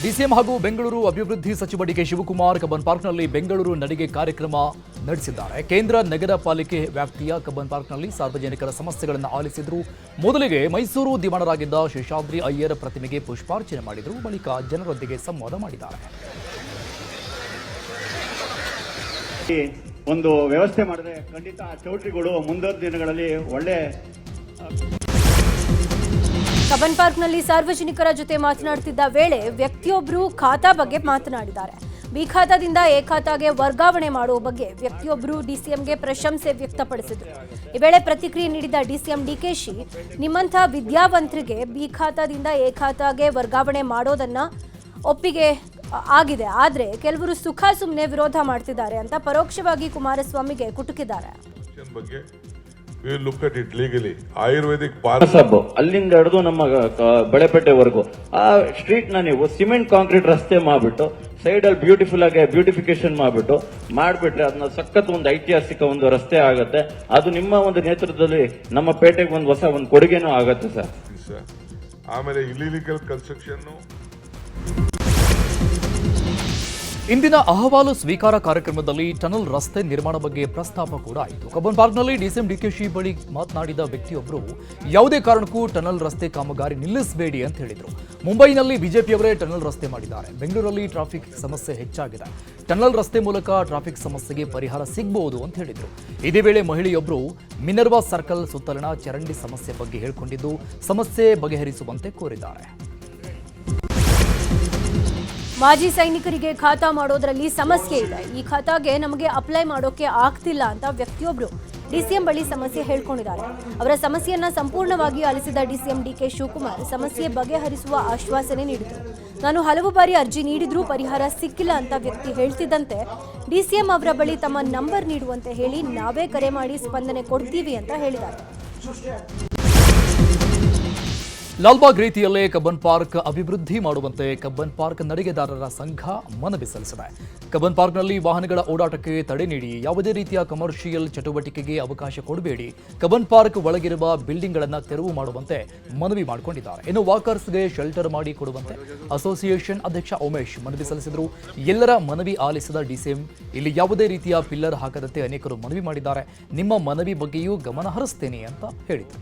DCM ಹಾಗೂ ಬೆಂಗಳೂರು ಅಭಿವೃದ್ಧಿ ಸಚಿವ ಡಿಕೆ ಶಿವಕುಮಾರ್ ಕಬ್ಬನ್ ಪಾರ್ಕ್ನಲ್ಲಿ ಬೆಂಗಳೂರು ನಡಿಗೆ ಕಾರ್ಯಕ್ರಮ ನಡೆಸಿದ್ದಾರೆ. ಕೇಂದ್ರ ನಗರ ಪಾಲಿಕೆ ವ್ಯಾಪ್ತಿಯ ಕಬ್ಬನ್ ಪಾರ್ಕ್ನಲ್ಲಿ ಸಾರ್ವಜನಿಕರ ಸಮಸ್ಯೆಗಳನ್ನು ಆಲಿಸಿದರು. ಮೊದಲಿಗೆ ಮೈಸೂರು ದಿವಾಣರಾಗಿದ್ದ ಶೇಷಾದ್ರಿ ಅಯ್ಯರ್ ಪ್ರತಿಮೆಗೆ ಪುಷ್ಪಾರ್ಚನೆ ಮಾಡಿದರು. ಬಳಿಕ ಜನರೊಂದಿಗೆ ಸಂವಾದ ಮಾಡಿದ್ದಾರೆ. ಒಂದು ವ್ಯವಸ್ಥೆ ಮಾಡಿದ್ರೆ ಖಂಡಿತ ಚೌಟ್ರಿಗಳು ಮುಂದಿನ ದಿನಗಳಲ್ಲಿ ಒಳ್ಳೆ. ಕಬ್ಬನ್ ಪಾರ್ಕ್ನಲ್ಲಿ ಸಾರ್ವಜನಿಕರ ಜೊತೆ ಮಾತನಾಡುತ್ತಿದ್ದ ವೇಳೆ ವ್ಯಕ್ತಿಯೊಬ್ಬರು ಖಾತಾ ಬಗ್ಗೆ ಮಾತನಾಡಿದ್ದಾರೆ. ಬಿ ಖಾತಾದಿಂದ ಎ ಖಾತಾಗೆ ವರ್ಗಾವಣೆ ಮಾಡುವ ಬಗ್ಗೆ ವ್ಯಕ್ತಿಯೊಬ್ಬರು ಡಿಸಿಎಂಗೆ ಪ್ರಶಂಸೆ ವ್ಯಕ್ತಪಡಿಸಿದರು. ಈ ವೇಳೆ ಪ್ರತಿಕ್ರಿಯೆ ನೀಡಿದ ಡಿಸಿಎಂ ಡಿಕೆಶಿ, ನಿಮ್ಮಂಥ ವಿದ್ಯಾವಂತರಿಗೆ ಬಿ ಖಾತಾದಿಂದ ಎ ಖಾತಾಗೆ ವರ್ಗಾವಣೆ ಮಾಡೋದನ್ನ ಒಪ್ಪಿಗೆ ಆಗಿದೆ, ಆದರೆ ಕೆಲವರು ಸುಖ ಸುಮ್ಮನೆ ವಿರೋಧ ಮಾಡ್ತಿದ್ದಾರೆ ಅಂತ ಪರೋಕ್ಷವಾಗಿ ಕುಮಾರಸ್ವಾಮಿಗೆ ಕುಟುಕಿದ್ದಾರೆ. ಆಯುರ್ವೇದಿಕ್ ಅಲ್ಲಿಂದ ಹಿಡಿದು ನಮ್ಮ ಬಳೆಪೇಟೆವರೆಗೂ ಆ ಸ್ಟ್ರೀಟ್ ನ ನೀವು ಸಿಮೆಂಟ್ ಕಾಂಕ್ರೀಟ್ ರಸ್ತೆ ಮಾಡ್ಬಿಟ್ಟು ಸೈಡ್ ಅಲ್ಲಿ ಬ್ಯೂಟಿಫುಲ್ ಆಗಿ ಬ್ಯೂಟಿಫಿಕೇಶನ್ ಮಾಡ್ಬಿಟ್ರೆ ಅದನ್ನ ಸಖತ್ ಒಂದು ಐತಿಹಾಸಿಕ ಒಂದು ರಸ್ತೆ ಆಗತ್ತೆ. ಅದು ನಿಮ್ಮ ಒಂದು ನೇತೃತ್ವದಲ್ಲಿ ನಮ್ಮ ಪೇಟೆಗೆ ಒಂದು ಹೊಸ ಒಂದು ಕೊಡುಗೆನೂ ಆಗತ್ತೆ ಸರ್. ಆಮೇಲೆ ಇಲ್ಲಿಗಲ್ ಕನ್ಸ್ಟ್ರಕ್ಷನ್. ಇಂದಿನ ಅಹವಾಲು ಸ್ವೀಕಾರ ಕಾರ್ಯಕ್ರಮದಲ್ಲಿ ಟನಲ್ ರಸ್ತೆ ನಿರ್ಮಾಣ ಬಗ್ಗೆ ಪ್ರಸ್ತಾಪ ಕೂಡ ಆಯಿತು. ಕಬ್ಬನ್ ಪಾರ್ಕ್ನಲ್ಲಿ ಡಿಸಿಎಂ ಡಿಕೆಶಿ ಬಳಿ ಮಾತನಾಡಿದ ವ್ಯಕ್ತಿಯೊಬ್ಬರು ಯಾವುದೇ ಕಾರಣಕ್ಕೂ ಟನಲ್ ರಸ್ತೆ ಕಾಮಗಾರಿ ನಿಲ್ಲಿಸಬೇಡಿ ಅಂತ ಹೇಳಿದರು. ಮುಂಬೈನಲ್ಲಿ ಬಿಜೆಪಿಯವರೇ ಟನಲ್ ರಸ್ತೆ ಮಾಡಿದ್ದಾರೆ. ಬೆಂಗಳೂರಲ್ಲಿ ಟ್ರಾಫಿಕ್ ಸಮಸ್ಯೆ ಹೆಚ್ಚಾಗಿದೆ. ಟನಲ್ ರಸ್ತೆ ಮೂಲಕ ಟ್ರಾಫಿಕ್ ಸಮಸ್ಯೆಗೆ ಪರಿಹಾರ ಸಿಗಬಹುದು ಅಂತ ಹೇಳಿದರು. ಇದೇ ವೇಳೆ ಮಹಿಳೆಯೊಬ್ಬರು ಮಿನರ್ವಾ ಸರ್ಕಲ್ ಸುತ್ತಲಿನ ಚರಂಡಿ ಸಮಸ್ಯೆ ಬಗ್ಗೆ ಹೇಳಿಕೊಂಡಿದ್ದು ಸಮಸ್ಯೆ ಬಗೆಹರಿಸುವಂತೆ ಕೋರಿದ್ದಾರೆ. ಮಾಜಿ ಸೈನಿಕರಿಗೆ ಖಾತಾ ಮಾಡೋದ್ರಲ್ಲಿ ಸಮಸ್ಯೆ ಇದೆ. ಈ ಖಾತಾಗೆ ನಮಗೆ ಅಪ್ಲೈ ಮಾಡೋಕೆ ಆಗ್ತಿಲ್ಲ ಅಂತ ವ್ಯಕ್ತಿಯೊಬ್ಬರು ಡಿಸಿಎಂ ಬಳಿ ಸಮಸ್ಯೆ ಹೇಳ್ಕೊಂಡಿದ್ದಾರೆ. ಅವರ ಸಮಸ್ಯೆಯನ್ನ ಸಂಪೂರ್ಣವಾಗಿ ಆಲಿಸಿದ ಡಿಸಿಎಂ ಡಿಕೆ ಶಿವಕುಮಾರ್ ಸಮಸ್ಯೆ ಬಗೆಹರಿಸುವ ಆಶ್ವಾಸನೆ ನೀಡಿದರು. ನಾನು ಹಲವು ಬಾರಿ ಅರ್ಜಿ ನೀಡಿದ್ರೂ ಪರಿಹಾರ ಸಿಕ್ಕಿಲ್ಲ ಅಂತ ವ್ಯಕ್ತಿ ಹೇಳ್ತಿದ್ದಂತೆ ಡಿಸಿಎಂ ಅವರ ಬಳಿ ತಮ್ಮ ನಂಬರ್ ನೀಡುವಂತೆ ಹೇಳಿ ನಾವೇ ಕರೆ ಮಾಡಿ ಸ್ಪಂದನೆ ಕೊಡ್ತೀವಿ ಅಂತ ಹೇಳಿದ್ದಾರೆ. ಲಾಲ್ಬಾಗ್ ರೀತಿಯಲ್ಲೇ ಕಬ್ಬನ್ ಪಾರ್ಕ್ ಅಭಿವೃದ್ಧಿ ಮಾಡುವಂತೆ ಕಬ್ಬನ್ ಪಾರ್ಕ್ ನಡಿಗೆದಾರರ ಸಂಘ ಮನವಿ ಸಲ್ಲಿಸಿದೆ. ಕಬ್ಬನ್ ಪಾರ್ಕ್ನಲ್ಲಿ ವಾಹನಗಳ ಓಡಾಟಕ್ಕೆ ತಡೆ ನೀಡಿ, ಯಾವುದೇ ರೀತಿಯ ಕಮರ್ಷಿಯಲ್ ಚಟುವಟಿಕೆಗೆ ಅವಕಾಶ ಕೊಡಬೇಡಿ, ಕಬ್ಬನ್ ಪಾರ್ಕ್ ಒಳಗಿರುವ ಬಿಲ್ಡಿಂಗ್ಗಳನ್ನು ತೆರವು ಮಾಡುವಂತೆ ಮನವಿ ಮಾಡಿಕೊಂಡಿದ್ದಾರೆ. ಇನ್ನು ವಾಕರ್ಸ್ಗೆ ಶೆಲ್ಟರ್ ಮಾಡಿ ಕೊಡುವಂತೆ ಅಸೋಸಿಯೇಷನ್ ಅಧ್ಯಕ್ಷ ಉಮೇಶ್ ಮನವಿ ಸಲ್ಲಿಸಿದರು. ಎಲ್ಲರ ಮನವಿ ಆಲಿಸಿದ ಡಿಸಿಎಂ ಇಲ್ಲಿ ಯಾವುದೇ ರೀತಿಯ ಪಿಲ್ಲರ್ ಹಾಕದಂತೆ ಅನೇಕರು ಮನವಿ ಮಾಡಿದ್ದಾರೆ. ನಿಮ್ಮ ಮನವಿ ಬಗ್ಗೆಯೂ ಗಮನ ಹರಿಸ್ತೇನೆ ಅಂತ ಹೇಳಿದರು.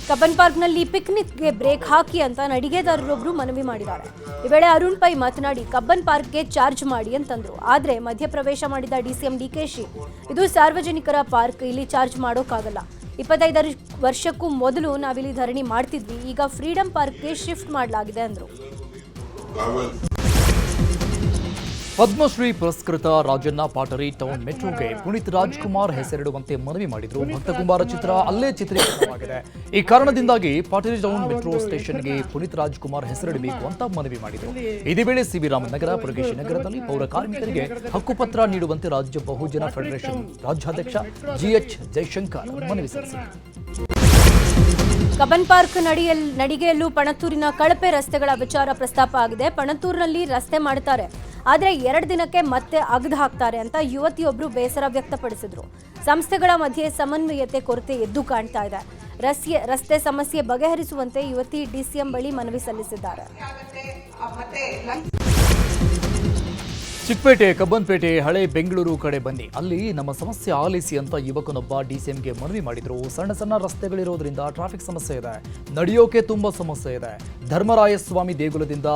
ಕಬ್ಬನ್ ಪಾರ್ಕ್ನಲ್ಲಿ ಪಿಕ್ನಿಕ್ಗೆ ಬ್ರೇಕ್ ಹಾಕಿ ಅಂತ ನಡಿಗೆದಾರರೊಬ್ಬರು ಮನವಿ ಮಾಡಿದ್ದಾರೆ. ಈ ವೇಳೆ ಅರುಣ್ ಪೈ ಮಾತನಾಡಿ ಕಬ್ಬನ್ ಪಾರ್ಕ್ಗೆ ಚಾರ್ಜ್ ಮಾಡಿ ಅಂತಂದ್ರು. ಆದರೆ ಮಧ್ಯಪ್ರವೇಶ ಮಾಡಿದ ಡಿಸಿಎಂ ಡಿಕೆಶಿ, ಇದು ಸಾರ್ವಜನಿಕರ ಪಾರ್ಕ್, ಇಲ್ಲಿ ಚಾರ್ಜ್ ಮಾಡೋಕ್ಕಾಗಲ್ಲ. 25 ವರ್ಷಕ್ಕೂ ಮೊದಲು ನಾವಿಲ್ಲಿ ಧರಣಿ ಮಾಡ್ತಿದ್ವಿ, ಈಗ ಫ್ರೀಡಂ ಪಾರ್ಕ್ಗೆ ಶಿಫ್ಟ್ ಮಾಡಲಾಗಿದೆ ಅಂದರು. ಪದ್ಮಶ್ರೀ ಪುರಸ್ಕೃತ ರಾಜಣ್ಣ ಪಾಟರಿ ಟೌನ್ ಮೆಟ್ರೋಗೆ ಪುನೀತ್ ರಾಜ್ಕುಮಾರ್ ಹೆಸರಿಡುವಂತೆ ಮನವಿ ಮಾಡಿದರು. ಭಕ್ತಕುಂಬಾರ ಚಿತ್ರ ಅಲ್ಲೇ ಚಿತ್ರೀಕರಣವಾಗಿದೆ. ಈ ಕಾರಣದಿಂದಾಗಿ ಪಾಟರಿ ಟೌನ್ ಮೆಟ್ರೋ ಸ್ಟೇಷನ್ಗೆ ಪುನೀತ್ ರಾಜ್ಕುಮಾರ್ ಹೆಸರಿಡಬೇಕು ಅಂತ ಮನವಿ ಮಾಡಿದರು. ಇದೇ ವೇಳೆ ಸಿವಿ ರಾಮನಗರ, ಪುರಕೇಶಿ ನಗರದಲ್ಲಿ ಪೌರ ಕಾರ್ಮಿಕರಿಗೆ ಹಕ್ಕುಪತ್ರ ನೀಡುವಂತೆ ರಾಜ್ಯ ಬಹುಜನ ಫೆಡರೇಷನ್ ರಾಜ್ಯಾಧ್ಯಕ್ಷ ಜಿಎಚ್ ಜೈಶಂಕರ್ ಮನವಿ ಸಲ್ಲಿಸಿದರು. ಕಬ್ಬನ್ ಪಾರ್ಕ್ ನಡಿಗೆಯಲ್ಲೂ ಪಣತ್ತೂರಿನ ಕಳಪೆ ರಸ್ತೆಗಳ ವಿಚಾರ ಪ್ರಸ್ತಾಪ ಆಗಿದೆ. ಪಣತ್ತೂರಿನಲ್ಲಿ ರಸ್ತೆ ಮಾಡ್ತಾರೆ, ಆದರೆ 2 ದಿನಕ್ಕೆ ಮತ್ತೆ ಅಗ್ದು ಹಾಕ್ತಾರೆ ಅಂತ ಯುವತಿಯೊಬ್ಬರು ಬೇಸರ ವ್ಯಕ್ತಪಡಿಸಿದ್ರು. ಸಂಸ್ಥೆಗಳ ಮಧ್ಯೆ ಸಮನ್ವಯತೆ ಕೊರತೆ ಎದ್ದು ಕಾಣ್ತಾ ಇದೆ. ರಸ್ತೆ ಸಮಸ್ಯೆ ಬಗೆಹರಿಸುವಂತೆ ಯುವತಿ ಡಿಸಿಎಂ ಬಳಿ ಮನವಿ ಸಲ್ಲಿಸಿದ್ದಾರೆ. ಚಿಕ್ಕಪೇಟೆ, ಕಬ್ಬನ್ಪೇಟೆ, ಹಳೆ ಬೆಂಗಳೂರು ಕಡೆ ಬನ್ನಿ, ಅಲ್ಲಿ ನಮ್ಮ ಸಮಸ್ಯೆ ಆಲಿಸಿ ಅಂತ ಯುವಕನೊಬ್ಬ ಡಿಸಿಎಂಗೆ ಮನವಿ ಮಾಡಿದ್ರು. ಸಣ್ಣ ಸಣ್ಣ ರಸ್ತೆಗಳಿರೋದ್ರಿಂದ ಟ್ರಾಫಿಕ್ ಸಮಸ್ಯೆ ಇದೆ, ನಡೆಯೋಕೆ ತುಂಬಾ ಸಮಸ್ಯೆ ಇದೆ. ಧರ್ಮರಾಯಸ್ವಾಮಿ ದೇಗುಲದಿಂದ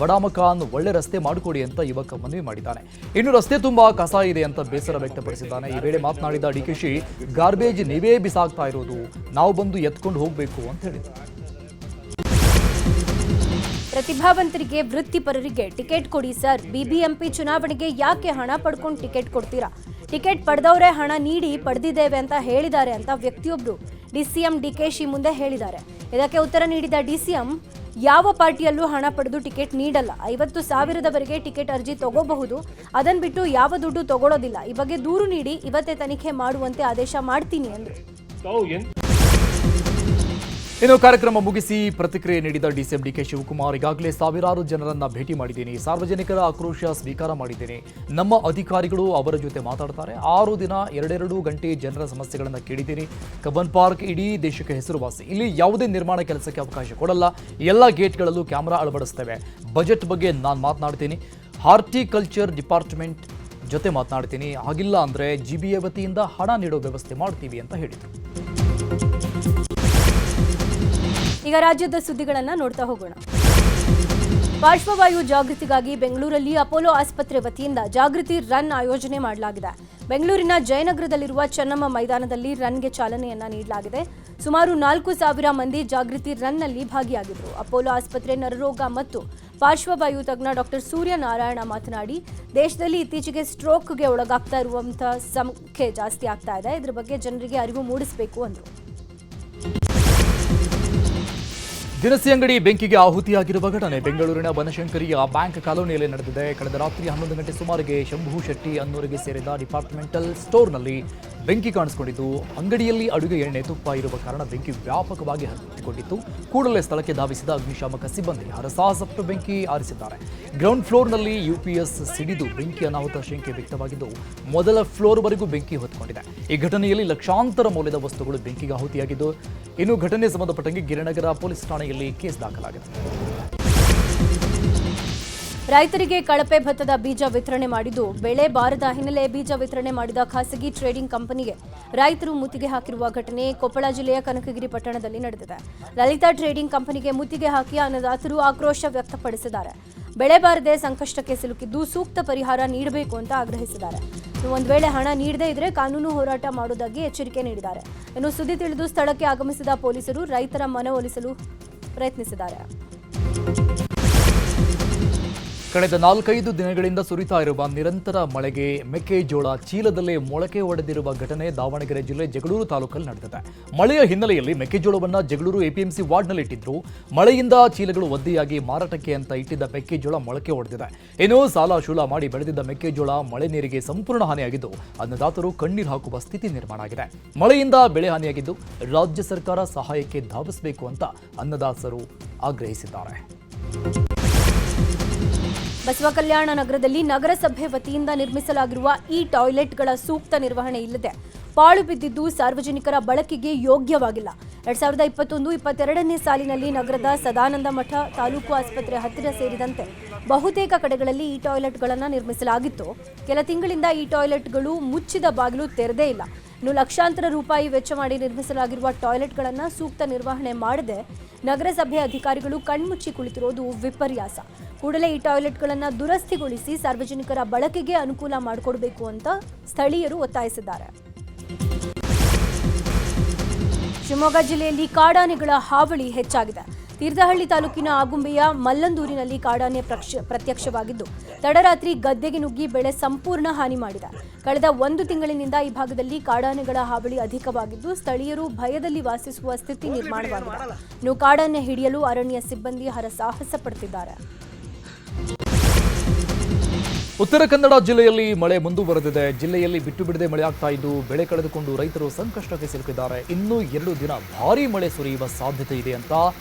ಬಡಾಮಕಾನ್ ಒಳ್ಳೆ ರಸ್ತೆ ಮಾಡಿಕೊಡಿ ಅಂತ ಯುವಕ ಮನವಿ ಮಾಡಿದ್ದಾನೆ. ಇನ್ನು ರಸ್ತೆ ತುಂಬಾ ಕಸ ಇದೆ ಅಂತ ಬೇಸರ ವ್ಯಕ್ತಪಡಿಸಿದ್ದಾನೆ. ಈ ವೇಳೆ ಮಾತನಾಡಿದ ಡಿಕೆಶಿ, ಗಾರ್ಬೇಜ್ ನೀವೇ ಬಿಸಾಕ್ತಾ ಇರೋದು, ನಾವು ಬಂದು ಎತ್ಕೊಂಡು ಹೋಗಬೇಕು ಅಂತ ಹೇಳಿದ್ದಾರೆ. ಪ್ರತಿಭಾವಂತರಿಗೆ, ವೃತ್ತಿಪರರಿಗೆ ಟಿಕೆಟ್ ಕೊಡಿ ಸರ್. ಬಿಬಿಎಂಪಿ ಚುನಾವಣೆಗೆ ಯಾಕೆ ಹಣ ಪಡ್ಕೊಂಡು ಟಿಕೆಟ್ ಕೊಡ್ತೀರಾ? ಟಿಕೆಟ್ ಪಡೆದವರೇ ಹಣ ನೀಡಿ ಪಡೆದಿದ್ದೇವೆ ಅಂತ ಹೇಳಿದ್ದಾರೆ ಅಂತ ವ್ಯಕ್ತಿಯೊಬ್ಬರು ಡಿಸಿಎಂ ಡಿಕೆಶಿ ಮುಂದೆ ಹೇಳಿದ್ದಾರೆ. ಇದಕ್ಕೆ ಉತ್ತರ ನೀಡಿದ ಡಿಸಿಎಂ, ಯಾವ ಪಾರ್ಟಿಯಲ್ಲೂ ಹಣ ಪಡೆದು ಟಿಕೆಟ್ ನೀಡಲ್ಲ. 50,000ದವರೆಗೆ ಟಿಕೆಟ್ ಅರ್ಜಿ ತಗೋಬಹುದು, ಅದನ್ನು ಬಿಟ್ಟು ಯಾವ ದುಡ್ಡು ತಗೊಳ್ಳೋದಿಲ್ಲ. ಈ ಬಗ್ಗೆ ದೂರು ನೀಡಿ ಇವತ್ತೇ ತನಿಖೆ ಮಾಡುವಂತೆ ಆದೇಶ ಮಾಡ್ತೀನಿ ಎಂದರು. ಇನ್ನು ಕಾರ್ಯಕ್ರಮ ಮುಗಿಸಿ ಪ್ರತಿಕ್ರಿಯೆ ನೀಡಿದ ಡಿಸಿಎಂ ಡಿಕೆ ಶಿವಕುಮಾರ್, ಈಗಾಗಲೇ ಸಾವಿರಾರು ಜನರನ್ನ ಭೇಟಿ ಮಾಡಿದ್ದೀನಿ, ಸಾರ್ವಜನಿಕರ ಆಕ್ರೋಶ ಸ್ವೀಕಾರ ಮಾಡಿದ್ದೀನಿ. ನಮ್ಮ ಅಧಿಕಾರಿಗಳು ಅವರ ಜೊತೆ ಮಾತಾಡ್ತಾರೆ. 6 ದಿನ 2 ಗಂಟೆ ಜನರ ಸಮಸ್ಯೆಗಳನ್ನು ಕೇಳಿದ್ದೀನಿ. ಕಬ್ಬನ್ ಪಾರ್ಕ್ ಇಡೀ ದೇಶಕ್ಕೆ ಹೆಸರುವಾಸಿ. ಇಲ್ಲಿ ಯಾವುದೇ ನಿರ್ಮಾಣ ಕೆಲಸಕ್ಕೆ ಅವಕಾಶ ಕೊಡಲ್ಲ. ಎಲ್ಲ ಗೇಟ್ಗಳಲ್ಲೂ ಕ್ಯಾಮೆರಾ ಅಳವಡಿಸ್ತೇವೆ. ಬಜೆಟ್ ಬಗ್ಗೆ ನಾನು ಮಾತನಾಡ್ತೀನಿ. ಹಾರ್ಟಿಕಲ್ಚರ್ ಡಿಪಾರ್ಟ್ಮೆಂಟ್ ಜೊತೆ ಮಾತನಾಡ್ತೀನಿ. ಆಗಿಲ್ಲ ಅಂದರೆ GBA ವತಿಯಿಂದ ಹಣ ನೀಡೋ ವ್ಯವಸ್ಥೆ ಮಾಡ್ತೀವಿ ಅಂತ ಹೇಳಿದರು. ಈಗ ರಾಜ್ಯದ ಸುದ್ದಿಗಳನ್ನು ನೋಡ್ತಾ ಹೋಗೋಣ. ಪಾರ್ಶ್ವವಾಯು ಜಾಗೃತಿಗಾಗಿ ಬೆಂಗಳೂರಲ್ಲಿ ಅಪೋಲೋ ಆಸ್ಪತ್ರೆ ವತಿಯಿಂದ ಜಾಗೃತಿ ರನ್ ಆಯೋಜನೆ ಮಾಡಲಾಗಿದೆ. ಬೆಂಗಳೂರಿನ ಜಯನಗರದಲ್ಲಿರುವ ಚೆನ್ನಮ್ಮ ಮೈದಾನದಲ್ಲಿ ರನ್ಗೆ ಚಾಲನೆಯನ್ನ ನೀಡಲಾಗಿದೆ. ಸುಮಾರು 4,000 ಮಂದಿ ಜಾಗೃತಿ ರನ್ನಲ್ಲಿ ಭಾಗಿಯಾಗಿದ್ದರು. ಅಪೋಲೋ ಆಸ್ಪತ್ರೆ ನರರೋಗ ಮತ್ತು ಪಾರ್ಶ್ವವಾಯು ತಜ್ಞ ಡಾಕ್ಟರ್ ಸೂರ್ಯನಾರಾಯಣ ಮಾತನಾಡಿ, ದೇಶದಲ್ಲಿ ಇತ್ತೀಚೆಗೆ ಸ್ಟ್ರೋಕ್ಗೆ ಒಳಗಾಗ್ತಾ ಇರುವಂತಹ ಸಂಖ್ಯೆ ಜಾಸ್ತಿ ಆಗ್ತಾ ಇದೆ. ಇದ್ರ ಬಗ್ಗೆ ಜನರಿಗೆ ಅರಿವು ಮೂಡಿಸಬೇಕು ಅಂದರು. ದಿನಸಿ ಅಂಗಡಿ ಬೆಂಕಿಗೆ ಆಹುತಿಯಾಗಿರುವ ಘಟನೆ ಬೆಂಗಳೂರಿನ ಬನಶಂಕರಿಯ ಬ್ಯಾಂಕ್ ಕಾಲೋನಿಯಲ್ಲಿ ನಡೆದಿದೆ. ಕಳೆದ ರಾತ್ರಿ 11 ಗಂಟೆ ಸುಮಾರಿಗೆ ಶಂಭು ಶೆಟ್ಟಿ ಅನ್ನೂರಿಗೆ ಸೇರಿದ ಡಿಪಾರ್ಟ್ಮೆಂಟಲ್ ಸ್ಟೋರ್ನಲ್ಲಿ ಬೆಂಕಿ ಕಾಣಿಸಿಕೊಂಡಿದ್ದು, ಅಂಗಡಿಯಲ್ಲಿ ಅಡುಗೆ ಎಣ್ಣೆ ತುಪ್ಪ ಇರುವ ಕಾರಣ ಬೆಂಕಿ ವ್ಯಾಪಕವಾಗಿ ಹತ್ತಿಕೊಂಡಿತ್ತು. ಕೂಡಲೇ ಸ್ಥಳಕ್ಕೆ ಧಾವಿಸಿದ ಅಗ್ನಿಶಾಮಕ ಸಿಬ್ಬಂದಿ ಹರಸಾಹಸಪಟ್ಟು ಬೆಂಕಿ ಆರಿಸಿದ್ದಾರೆ. ಗ್ರೌಂಡ್ ಫ್ಲೋರ್ನಲ್ಲಿ UPS ಸಿಡಿದು ಬೆಂಕಿ ಅನಾಹುತ ಶಂಕೆ ವ್ಯಕ್ತವಾಗಿದ್ದು, ಮೊದಲ ಫ್ಲೋರ್ವರೆಗೂ ಬೆಂಕಿ ಹೊತ್ತುಕೊಂಡಿದೆ. ಈ ಘಟನೆಯಲ್ಲಿ ಲಕ್ಷಾಂತರ ಮೌಲ್ಯದ ವಸ್ತುಗಳು ಬೆಂಕಿಗೆ ಆಹುತಿಯಾಗಿದ್ದು, ಇನ್ನು ಘಟನೆ ಸಂಬಂಧಪಟ್ಟಂತೆ ಗಿರಿನಗರ ಪೊಲೀಸ್ ಠಾಣೆಯಲ್ಲಿ ಕೇಸ್ ದಾಖಲಾಗಿದೆ. ರೈತರಿಗೆ ಕಳಪೆ ಭತ್ತದ ಬೀಜ ವಿತರಣೆ ಮಾಡಿದ್ದು, ಬೆಳೆ ಬಾರದ ಹಿನ್ನೆಲೆ ಬೀಜ ವಿತರಣೆ ಮಾಡಿದ ಖಾಸಗಿ ಟ್ರೇಡಿಂಗ್ ಕಂಪನಿಗೆ ರೈತರು ಮುತ್ತಿಗೆ ಹಾಕಿರುವ ಘಟನೆ ಕೊಪ್ಪಳ ಜಿಲ್ಲೆಯ ಕನಕಗಿರಿ ಪಟ್ಟಣದಲ್ಲಿ ನಡೆದಿದೆ. ಲಲಿತಾ ಟ್ರೇಡಿಂಗ್ ಕಂಪನಿಗೆ ಮುತ್ತಿಗೆ ಹಾಕಿ ಅನ್ನದಾತರು ಆಕ್ರೋಶ ವ್ಯಕ್ತಪಡಿಸಿದ್ದಾರೆ. ಬೆಳೆ ಬಾರದೆ ಸಂಕಷ್ಟಕ್ಕೆ ಸಿಲುಕಿದ್ದು ಸೂಕ್ತ ಪರಿಹಾರ ನೀಡಬೇಕು ಅಂತ ಆಗ್ರಹಿಸಿದ್ದಾರೆ. ಒಂದು ವೇಳೆ ಹಣ ನೀಡದೇ ಇದ್ರೆ ಕಾನೂನು ಹೋರಾಟ ಮಾಡುವುದಾಗಿ ಎಚ್ಚರಿಕೆ ನೀಡಿದ್ದಾರೆ. ಇನ್ನು ಸುದ್ದಿ ತಿಳಿದು ಸ್ಥಳಕ್ಕೆ ಆಗಮಿಸಿದ ಪೊಲೀಸರು ರೈತರ ಮನವೊಲಿಸಲು ಪ್ರಯತ್ನಿಸಿದ್ದಾರೆ. ಕಳೆದ 4-5 ದಿನಗಳಿಂದ ಸುರಿತಾ ಇರುವ ನಿರಂತರ ಮಳೆಗೆ ಮೆಕ್ಕೆಜೋಳ ಚೀಲದಲ್ಲೇ ಮೊಳಕೆ ಒಡೆದಿರುವ ಘಟನೆ ದಾವಣಗೆರೆ ಜಿಲ್ಲೆ ಜಗಳೂರು ತಾಲೂಕಲ್ಲಿ ನಡೆದಿದೆ. ಮಳೆಯ ಹಿನ್ನೆಲೆಯಲ್ಲಿ ಮೆಕ್ಕೆಜೋಳವನ್ನು ಜಗಳೂರು APMC ವಾರ್ಡ್ನಲ್ಲಿ ಇಟ್ಟಿದ್ರು. ಮಳೆಯಿಂದ ಚೀಲಗಳು ಒದ್ದೆಯಾಗಿ ಮಾರಾಟಕ್ಕೆ ಅಂತ ಇಟ್ಟಿದ್ದ ಮೆಕ್ಕೆಜೋಳ ಮೊಳಕೆ ಒಡೆದಿದೆ. ಏನೋ ಸಾಲ ಶೂಲ ಮಾಡಿ ಬೆಳೆದಿದ್ದ ಮೆಕ್ಕೆಜೋಳ ಮಳೆ ನೀರಿಗೆ ಸಂಪೂರ್ಣ ಹಾನಿಯಾಗಿದ್ದು, ಅನ್ನದಾತರು ಕಣ್ಣೀರು ಹಾಕುವ ಸ್ಥಿತಿ ನಿರ್ಮಾಣ ಆಗಿದೆ. ಮಳೆಯಿಂದ ಬೆಳೆ ಹಾನಿಯಾಗಿದ್ದು, ರಾಜ್ಯ ಸರ್ಕಾರ ಸಹಾಯಕ್ಕೆ ಧಾವಿಸಬೇಕು ಅಂತ ಅನ್ನದಾತರು ಆಗ್ರಹಿಸಿದ್ದಾರೆ. ಬಸವಕಲ್ಯಾಣ ನಗರದಲ್ಲಿ ನಗರಸಭೆ ವತಿಯಿಂದ ನಿರ್ಮಿಸಲಾಗಿರುವ ಈ ಟಾಯ್ಲೆಟ್ಗಳ ಸೂಕ್ತ ನಿರ್ವಹಣೆ ಇಲ್ಲದೆ ಪಾಳು ಬಿದ್ದಿದ್ದು ಸಾರ್ವಜನಿಕರ ಬಳಕೆಗೆ ಯೋಗ್ಯವಾಗಿಲ್ಲ. 2021-22ನೇ ಸಾಲಿನಲ್ಲಿ ನಗರದ ಸದಾನಂದ ಮಠ ತಾಲೂಕು ಆಸ್ಪತ್ರೆ ಹತ್ತಿರ ಸೇರಿದಂತೆ ಬಹುತೇಕ ಕಡೆಗಳಲ್ಲಿ ಈ ಟಾಯ್ಲೆಟ್ಗಳನ್ನು ನಿರ್ಮಿಸಲಾಗಿತ್ತು. ಕೆಲ ತಿಂಗಳಿಂದ ಈ ಟಾಯ್ಲೆಟ್ಗಳು ಮುಚ್ಚಿದ ಬಾಗಿಲು ತೆರೆದೇ ಇಲ್ಲ. ಇನ್ನು ಲಕ್ಷಾಂತರ ರೂಪಾಯಿ ವೆಚ್ಚ ಮಾಡಿ ನಿರ್ಮಿಸಲಾಗಿರುವ ಟಾಯ್ಲೆಟ್ಗಳನ್ನು ಸೂಕ್ತ ನಿರ್ವಹಣೆ ಮಾಡದೆ ನಗರಸಭೆ ಅಧಿಕಾರಿಗಳು ಕಣ್ಮುಚ್ಚಿ ಕುಳಿತಿರೋದು ವಿಪರ್ಯಾಸ. ಕೂಡಲೇ ಈ ಟಾಯ್ಲೆಟ್ಗಳನ್ನು ದುರಸ್ತಿಗೊಳಿಸಿ ಸಾರ್ವಜನಿಕರ ಬಳಕೆಗೆ ಅನುಕೂಲ ಮಾಡಿಕೊಡಬೇಕು ಅಂತ ಸ್ಥಳೀಯರು ಒತ್ತಾಯಿಸಿದ್ದಾರೆ. ಶಿವಮೊಗ್ಗ ಜಿಲ್ಲೆಯಲ್ಲಿ ಕಾಡಾನೆಗಳ ಹಾವಳಿ ಹೆಚ್ಚಾಗಿದೆ. ತೀರ್ಥಹಳ್ಳಿ ತಾಲೂಕಿನ ಆಗುಂಬೆಯ ಮಲ್ಲಂದೂರಿನಲ್ಲಿ ಕಾಡಾನೆ ಪ್ರತ್ಯಕ್ಷವಾಗಿದ್ದು, ತಡರಾತ್ರಿ ಗದ್ದೆಗೆ ನುಗ್ಗಿ ಬೆಳೆ ಸಂಪೂರ್ಣ ಹಾನಿ ಮಾಡಿದೆ. ಕಳೆದ 1 ತಿಂಗಳಿನಿಂದ ಈ ಭಾಗದಲ್ಲಿ ಕಾಡಾನೆಗಳ ಹಾವಳಿ ಅಧಿಕವಾಗಿದ್ದು, ಸ್ಥಳೀಯರು ಭಯದಲ್ಲಿ ವಾಸಿಸುವ ಸ್ಥಿತಿ ನಿರ್ಮಾಣವಾಗಿದೆ. ಇನ್ನು ಕಾಡಾನೆ ಹಿಡಿಯಲು ಅರಣ್ಯ ಸಿಬ್ಬಂದಿ ಹರಸಾಹಸ ಪಡುತ್ತಿದ್ದಾರೆ. ಉತ್ತರ ಕನ್ನಡ ಜಿಲ್ಲೆಯಲ್ಲಿ ಮಳೆ ಮುಂದುವರೆದಿದೆ. ಜಿಲ್ಲೆಯಲ್ಲಿ ಬಿಟ್ಟು ಬಿಡದೆ ಮಳೆ ಆಗ್ತಾ ಇದ್ದು, ಬೆಳೆ ಕಳೆದುಕೊಂಡು ರೈತರು ಸಂಕಷ್ಟಕ್ಕೆ ಸಿಲುಕಿದ್ದಾರೆ. ಇನ್ನೂ 2 ದಿನ ಭಾರೀ ಮಳೆ ಸುರಿಯುವ ಸಾಧ್ಯತೆ ಇದೆ ಅಂತ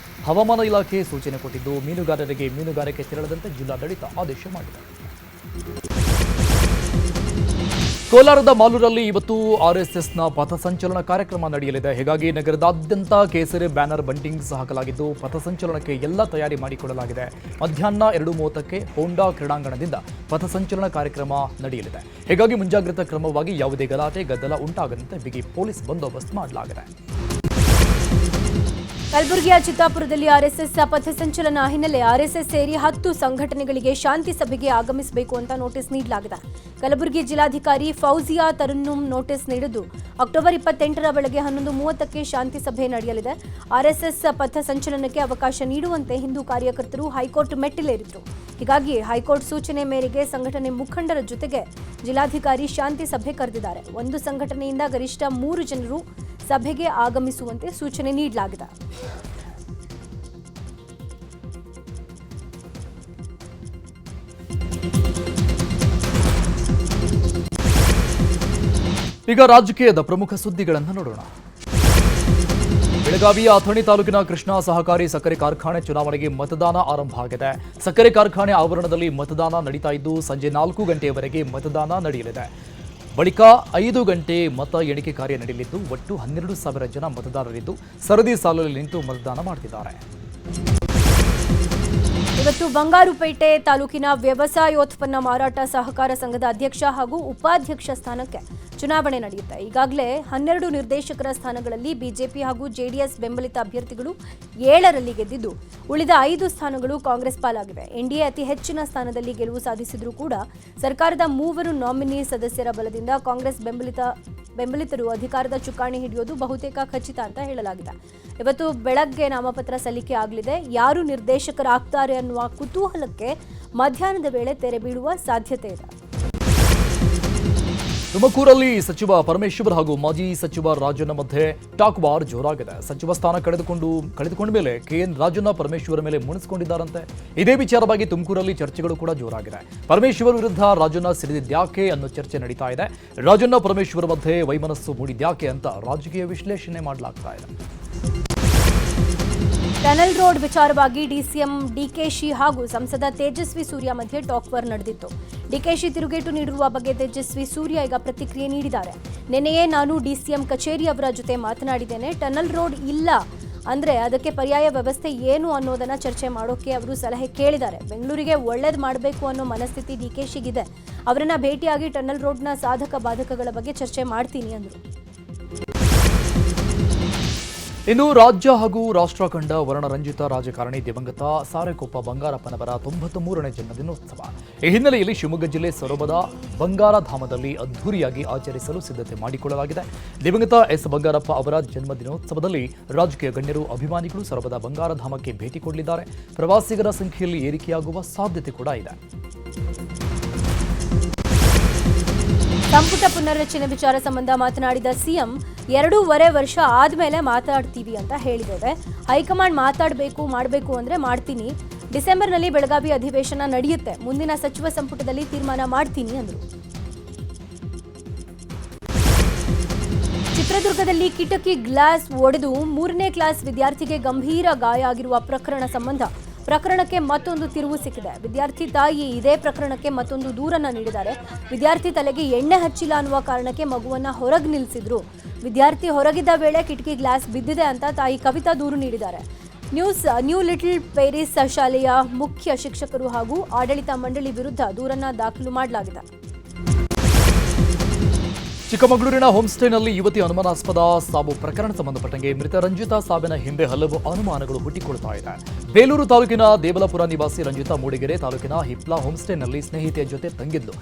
ಹವಾಮಾನ ಇಲಾಖೆ ಸೂಚನೆ ಕೊಟ್ಟಿದ್ದು, ಮೀನುಗಾರರಿಗೆ ಮೀನುಗಾರಿಕೆ ತೆರಳದಂತೆ ಜಿಲ್ಲಾಡಳಿತ ಆದೇಶ ಮಾಡಿದೆ. ಕೋಲಾರದ ಮಾಲೂರಲ್ಲಿ ಇವತ್ತು RSSನ ಪಥಸಂಚಲನ ಕಾರ್ಯಕ್ರಮ ನಡೆಯಲಿದೆ. ಹೀಗಾಗಿ ನಗರದಾದ್ಯಂತ ಕೇಸರಿ ಬ್ಯಾನರ್ ಬಂಟಿಂಗ್ಸ್ ಹಾಕಲಾಗಿದ್ದು, ಪಥಸಂಚಲನಕ್ಕೆ ಎಲ್ಲ ತಯಾರಿ ಮಾಡಿಕೊಳ್ಳಲಾಗಿದೆ. ಮಧ್ಯಾಹ್ನ 2:30ಕ್ಕೆ ಹೋಂಡಾ ಕ್ರೀಡಾಂಗಣದಿಂದ ಪಥಸಂಚಲನ ಕಾರ್ಯಕ್ರಮ ನಡೆಯಲಿದೆ. ಹೀಗಾಗಿ ಮುಂಜಾಗ್ರತಾ ಕ್ರಮವಾಗಿ ಯಾವುದೇ ಗಲಾಟೆ ಗದ್ದಲ ಉಂಟಾಗದಂತೆ ಬಿಗಿ ಪೊಲೀಸ್ ಬಂದೋಬಸ್ತ್ ಮಾಡಲಾಗಿದೆ. ಕಲಬುರಗಿಯ ಚಿತ್ತಾಪುರದಲ್ಲಿ RSS ಪಥಸಂಚಲನ ಹಿನ್ನೆಲೆ RSS ಸೇರಿ 10 ಸಂಘಟನೆಗಳಿಗೆ ಶಾಂತಿ ಸಭೆಗೆ ಆಗಮಿಸಬೇಕು ಅಂತ ನೋಟಿಸ್ ನೀಡಲಾಗಿದೆ. ಕಲಬುರಗಿ ಜಿಲ್ಲಾಧಿಕಾರಿ ಫೌಜಿಯಾ ತರನ್ನುಮ್ ನೋಟಿಸ್ ನೀಡಿದ್ದು, ಅಕ್ಟೋಬರ್ 28ರ ಬೆಳಗ್ಗೆ 11:30ಕ್ಕೆ ಶಾಂತಿ ಸಭೆ ನಡೆಯಲಿದೆ. RSS ಪಥಸಂಚಲನಕ್ಕೆ ಅವಕಾಶ ನೀಡುವಂತೆ ಹಿಂದೂ ಕಾರ್ಯಕರ್ತರು ಹೈಕೋರ್ಟ್ ಮೆಟ್ಟಿಲೇರಿದ್ರು. ಹೀಗಾಗಿ ಹೈಕೋರ್ಟ್ ಸೂಚನೆ ಮೇರೆಗೆ ಸಂಘಟನೆ ಮುಖಂಡರ ಜೊತೆಗೆ ಜಿಲ್ಲಾಧಿಕಾರಿ ಶಾಂತಿ ಸಭೆ ಕರೆದಿದ್ದಾರೆ. ಒಂದು ಸಂಘಟನೆಯಿಂದ ಗರಿಷ್ಠ 3 ಜನರು ಸಭೆಗೆ ಆಗಮಿಸುವಂತೆ ಸೂಚನೆ ನೀಡಲಾಗಿದೆ. ಈಗ ರಾಜಕೀಯದ ಪ್ರಮುಖ ಸುದ್ದಿಗಳನ್ನು ನೋಡೋಣ. ಬೆಳಗಾವಿಯ ಅಥಣಿ ತಾಲೂಕಿನ ಕೃಷ್ಣಾ ಸಹಕಾರಿ ಸಕ್ಕರೆ ಕಾರ್ಖಾನೆ ಚುನಾವಣೆಗೆ ಮತದಾನ ಆರಂಭ ಆಗಿದೆ. ಸಕ್ಕರೆ ಕಾರ್ಖಾನೆ ಆವರಣದಲ್ಲಿ ಮತದಾನ ನಡೀತಾ ಇದ್ದು ಸಂಜೆ 4 ಗಂಟೆಯವರೆಗೆ ಮತದಾನ ನಡೆಯಲಿದೆ. ಬಳಿಕ 5 ಗಂಟೆ ಮತ ಎಣಿಕೆ ಕಾರ್ಯ ನಡೆಯಲಿದ್ದು ಒಟ್ಟು 12,000 ಜನ ಮತದಾರರಿದ್ದು ಸರದಿ ಸಾಲಲ್ಲಿ ನಿಂತು ಮತದಾನ ಮಾಡುತ್ತಿದ್ದಾರೆ. ಇವತ್ತು ಬಂಗಾರುಪೇಟೆ ತಾಲೂಕಿನ ವ್ಯವಸಾಯೋತ್ಪನ್ನ ಮಾರಾಟ ಸಹಕಾರ ಸಂಘದ ಅಧ್ಯಕ್ಷ ಹಾಗೂ ಉಪಾಧ್ಯಕ್ಷ ಸ್ಥಾನಕ್ಕೆ ಚುನಾವಣೆ ನಡೆಯುತ್ತೆ. ಈಗಾಗಲೇ 12 ನಿರ್ದೇಶಕರ ಸ್ಥಾನಗಳಲ್ಲಿ ಬಿಜೆಪಿ ಹಾಗೂ ಜೆಡಿಎಸ್ ಬೆಂಬಲಿತ ಅಭ್ಯರ್ಥಿಗಳು 7ರಲ್ಲಿ ಗೆದ್ದಿದ್ದು ಉಳಿದ 5 ಸ್ಥಾನಗಳು ಕಾಂಗ್ರೆಸ್ ಪಾಲಾಗಿವೆ. ಎನ್ಡಿಎ ಅತಿ ಹೆಚ್ಚಿನ ಸ್ಥಾನದಲ್ಲಿ ಗೆಲುವು ಸಾಧಿಸಿದ್ರೂ ಕೂಡ ಸರ್ಕಾರದ 3 ನಾಮಿನಿ ಸದಸ್ಯರ ಬಲದಿಂದ ಕಾಂಗ್ರೆಸ್ ಬೆಂಬಲಿತರು ಅಧಿಕಾರದ ಚುಕ್ಕಾಣಿ ಹಿಡಿಯೋದು ಬಹುತೇಕ ಖಚಿತ ಅಂತ ಹೇಳಲಾಗಿದೆ. ಇವತ್ತು ಬೆಳಗ್ಗೆ ನಾಮಪತ್ರ ಸಲ್ಲಿಕೆ ಆಗಲಿದೆ. ಯಾರು ನಿರ್ದೇಶಕರಾಗ್ತಾರೆ ಅನ್ನುವ ಕುತೂಹಲಕ್ಕೆ ಮಧ್ಯಾಹ್ನದ ವೇಳೆ ತೆರೆ ಬೀಳುವ ಸಾಧ್ಯತೆ ಇದೆ. ತುಮಕೂರಲ್ಲಿ ಸಚಿವ ಪರಮೇಶ್ವರ್ ಹಾಗೂ ಮಾಜಿ ಸಚಿವ ರಾಜಣ್ಣ ಮಧ್ಯೆ ಟಾಕ್ ವಾರ್ ಜೋರಾಗಿದೆ. ಸಚಿವ ಸ್ಥಾನ ಕಳೆದುಕೊಂಡ ಮೇಲೆ ಕೆಎನ್ ರಾಜಣ್ಣ ಪರಮೇಶ್ವರ್ ಮೇಲೆ ಮುನಿಸಿಕೊಂಡಿದ್ದಾರಂತೆ. ಇದೇ ವಿಚಾರವಾಗಿ ತುಮಕೂರಲ್ಲಿ ಚರ್ಚೆಗಳು ಕೂಡ ಜೋರಾಗಿದೆ. ಪರಮೇಶ್ವರ್ ವಿರುದ್ಧ ರಾಜಣ್ಣ ಸಿಡಿದಿದ್ಯಾಕೆ ಅನ್ನೋ ಚರ್ಚೆ ನಡೀತಾ ಇದೆ. ರಾಜಣ್ಣ ಪರಮೇಶ್ವರ್ ಮಧ್ಯೆ ವೈಮನಸ್ಸು ಮೂಡಿದ್ಯಾಕೆ ಅಂತ ರಾಜಕೀಯ ವಿಶ್ಲೇಷಣೆ ಮಾಡಲಾಗ್ತಾ ಇದೆ. ಟನಲ್ ರೋಡ್ ವಿಚಾರವಾಗಿ ಡಿಸಿಎಂ ಡಿಕೆಶಿ ಹಾಗೂ ಸಂಸದ ತೇಜಸ್ವಿ ಸೂರ್ಯ ಮಧ್ಯೆ ಟಾಕ್ ವಾರ್ ನಡೆದಿತ್ತು. ಡಿಕೆಶಿ ತಿರುಗೇಟು ನೀಡಿರುವ ಬಗ್ಗೆ ತೇಜಸ್ವಿ ಸೂರ್ಯ ಈಗ ಪ್ರತಿಕ್ರಿಯೆ ನೀಡಿದ್ದಾರೆ. ನಿನ್ನೆಯೇ ನಾನು ಡಿಸಿಎಂ ಕಚೇರಿ ಅವರ ಜೊತೆ ಮಾತನಾಡಿದ್ದೇನೆ. ಟನಲ್ ರೋಡ್ ಇಲ್ಲ ಅಂದ್ರೆ ಅದಕ್ಕೆ ಪರ್ಯಾಯ ವ್ಯವಸ್ಥೆ ಏನು ಅನ್ನೋದನ್ನ ಚರ್ಚೆ ಮಾಡೋಕೆ ಅವರು ಸಲಹೆ ಕೇಳಿದ್ದಾರೆ. ಬೆಂಗಳೂರಿಗೆ ಒಳ್ಳೇದು ಮಾಡಬೇಕು ಅನ್ನೋ ಮನಸ್ಥಿತಿ ಡಿಕೆಶಿಗಿದೆ. ಅವರನ್ನ ಭೇಟಿಯಾಗಿ ಟನಲ್ ರೋಡ್ನ ಸಾಧಕ ಬಾಧಕಗಳ ಬಗ್ಗೆ ಚರ್ಚೆ ಮಾಡ್ತೀನಿ ಅಂದರು. ಇನ್ನು ರಾಜ್ಯ ಹಾಗೂ ರಾಷ್ಟ್ರ ಕಂಡ ವರ್ಣರಂಜಿತ ರಾಜಕಾರಣಿ ದಿವಂಗತ ಸಾರೆಕೊಪ್ಪ ಬಂಗಾರಪ್ಪನವರ 93ನೇ ಜನ್ಮದಿನೋತ್ಸವ. ಈ ಹಿನ್ನೆಲೆಯಲ್ಲಿ ಶಿವಮೊಗ್ಗ ಜಿಲ್ಲೆ ಸೊರಬದ ಬಂಗಾರಧಾಮದಲ್ಲಿ ಅದ್ಧೂರಿಯಾಗಿ ಆಚರಿಸಲು ಸಿದ್ಧತೆ ಮಾಡಿಕೊಳ್ಳಲಾಗಿದೆ. ದಿವಂಗತ ಎಸ್ ಬಂಗಾರಪ್ಪ ಅವರ ಜನ್ಮದಿನೋತ್ಸವದಲ್ಲಿ ರಾಜಕೀಯ ಗಣ್ಯರು, ಅಭಿಮಾನಿಗಳು ಸೊರಬದ ಬಂಗಾರಧಾಮಕ್ಕೆ ಭೇಟಿ ಕೊಡಲಿದ್ದಾರೆ. ಪ್ರವಾಸಿಗರ ಸಂಖ್ಯೆಯಲ್ಲಿ ಏರಿಕೆಯಾಗುವ ಸಾಧ್ಯತೆ ಕೂಡ ಇದೆ. ಸಂಪುಟ ಪುನರ್ರಚನೆ ವಿಚಾರ ಸಂಬಂಧ ಮಾತನಾಡಿದ ಸಿಎಂ 2.5 ವರ್ಷ ಆದ್ಮೇಲೆ ಮಾತಾಡ್ತೀವಿ ಅಂತ ಹೇಳಿದ್ದೇವೆ. ಹೈಕಮಾಂಡ್ ಮಾಡಬೇಕು ಅಂದ್ರೆ ಮಾಡ್ತೀನಿ. ಡಿಸೆಂಬರ್ನಲ್ಲಿ ಬೆಳಗಾವಿ ಅಧಿವೇಶನ ನಡೆಯುತ್ತೆ. ಮುಂದಿನ ಸಚಿವ ಸಂಪುಟದಲ್ಲಿ ತೀರ್ಮಾನ ಮಾಡ್ತೀನಿ ಅಂದರು. ಚಿತ್ರದುರ್ಗದಲ್ಲಿ ಕಿಟಕಿ ಗ್ಲಾಸ್ ಒಡೆದು 3ನೇ ಕ್ಲಾಸ್ ವಿದ್ಯಾರ್ಥಿಗೆ ಗಂಭೀರ ಗಾಯ ಆಗಿರುವ ಪ್ರಕರಣಕ್ಕೆ ಮತ್ತೊಂದು ತಿರುವು ಸಿಕ್ಕಿದೆ. ವಿದ್ಯಾರ್ಥಿ ತಾಯಿ ಇದೇ ಪ್ರಕರಣಕ್ಕೆ ಮತ್ತೊಂದು ದೂರನ್ನ ನೀಡಿದ್ದಾರೆ. ವಿದ್ಯಾರ್ಥಿ ತಲೆಗೆ ಎಣ್ಣೆ ಹಚ್ಚಿಲ್ಲ ಅನ್ನುವ ಕಾರಣಕ್ಕೆ ಮಗುವನ್ನ ಹೊರಗೆ ನಿಲ್ಲಿಸಿದ್ರು. ವಿದ್ಯಾರ್ಥಿ ಹೊರಗಿದ್ದ ವೇಳೆ ಕಿಟಕಿ ಗ್ಲಾಸ್ ಬಿದ್ದಿದೆ ಅಂತ ತಾಯಿ ಕವಿತಾ ದೂರು ನೀಡಿದ್ದಾರೆ. ನ್ಯೂ ಲಿಟಲ್ ಪೇರಿಸ್ ಶಾಲೆಯ ಮುಖ್ಯ ಶಿಕ್ಷಕರು ಹಾಗೂ ಆಡಳಿತ ಮಂಡಳಿ ವಿರುದ್ಧ ದೂರನ್ನ ದಾಖಲು ಮಾಡಲಾಗಿದೆ. ಚಿಕ್ಕಮಗಳೂರಿನ ಹೋಂಸ್ಟೇನಲ್ಲಿ ಯುವತಿ ಅನುಮಾನಾಸ್ಪದ ಸಾವು ಪ್ರಕರಣ ಸಂಬಂಧಪಟ್ಟಂಗೆ ಮೃತ ರಂಜಿತಾ ಸಾವಿನ ಹಿಂದೆ ಹಲವು ಅನುಮಾನಗಳು ಹುಟ್ಟಿಕೊಳ್ತಾ ಇದೆ. ಬೇಲೂರು ತಾಲೂಕಿನ ದೇವಲಪುರ ನಿವಾಸಿ ರಂಜಿತಾ ಮೂಡಿಗೆರೆ ತಾಲೂಕಿನ ಹಿಪ್ಲಾ ಹೋಂಸ್ಟೇನಲ್ಲಿ ಸ್ನೇಹಿತೆಯ ಜೊತೆ ತಂಗಿದ್ಲು.